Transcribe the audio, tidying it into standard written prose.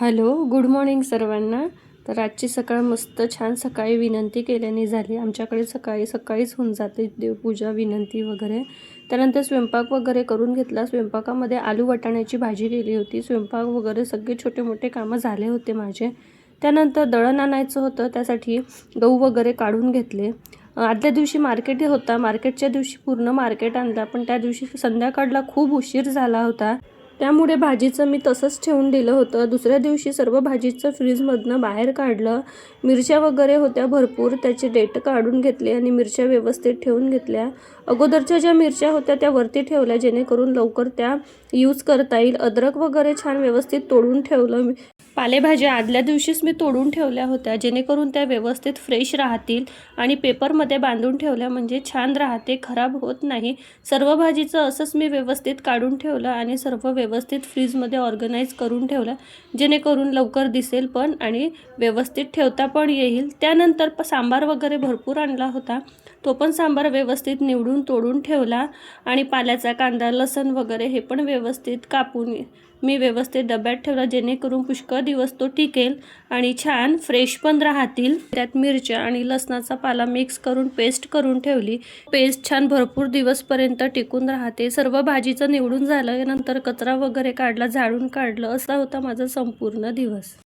Hello, good morning सर्वांना. तर आजची सकाळ मस्त छान सकाळी विनंती केल्याने झाली. आमच्याकडे सकाळीच होऊन जाते देवपूजा, विनंती वगैरे. त्यानंतर स्वयंपाक वगैरे करून घेतला. स्वयंपाकामध्ये आलू वाटाण्याची भाजी केली होती. स्वयंपाक वगैरे सगळे छोटे-मोठे कामं झाले होते माझे. त्यानंतर दळण आणायचं होतं, त्यासाठी गहू वगैरे काढून घेतले. आदल्या दिवशी मार्केट होता. मार्केटच्या दिवशी पूर्ण मार्केट आणला, पण त्या दिवशी संध्याकाळला खूप उशीर झाला होता. त्यामुळे भाजीचं मी तसंच ठेवून दिलं होतं. दुसऱ्या दिवशी सर्व भाजीचं फ्रीजमधनं बाहेर काढलं. मिरच्या वगैरे होत्या भरपूर, त्याचे देठ काढून घेतले आणि मिरच्या व्यवस्थित ठेवून घेतल्या. अगोदरच्या ज्या मिरच्या होत्या त्या वरती ठेवल्या, जेणेकरून लवकर त्या यूज करता येईल. अद्रक वगैरे छान व्यवस्थित तोडून ठेवलं. पालेभाज्या आदल्या दिवशीच मी तोडून ठेवल्या होत्या, जेणेकरून त्या व्यवस्थित फ्रेश राहतील आणि पेपरमध्ये बांधून ठेवल्या म्हणजे छान राहते, खराब होत नाही. सर्व भाजीचं असंच मी व्यवस्थित काढून ठेवलं आणि सर्व व्यवस्थित फ्रीजमध्ये ऑर्गनाईज करून ठेवलं, जेणेकरून लवकर दिसेल पण आणि व्यवस्थित ठेवता पण येईल. त्यानंतर सांबार वगैरे भरपूर आणला होता, तो पण सांबार व्यवस्थित निवडून तोडून ठेवला आणि पाल्याचा कांदा, लसण वगैरे हे पण व्यवस्थित कापून मी व्यवस्थित डब्यात ठेवला, जेणेकरून पुष्कळ दिवस तो टिकेल आणि छान फ्रेश पण राहतील. त्यात मिरच्या आणि लसणाचा पाला मिक्स करून पेस्ट करून ठेवली. पेस्ट छान भरपूर दिवसपर्यंत टिकून राहते. सर्व भाजीचं निवडून झालं, नंतर कचरा वगैरे काढला, झाडून काढलं. असा होता माझा संपूर्ण दिवस.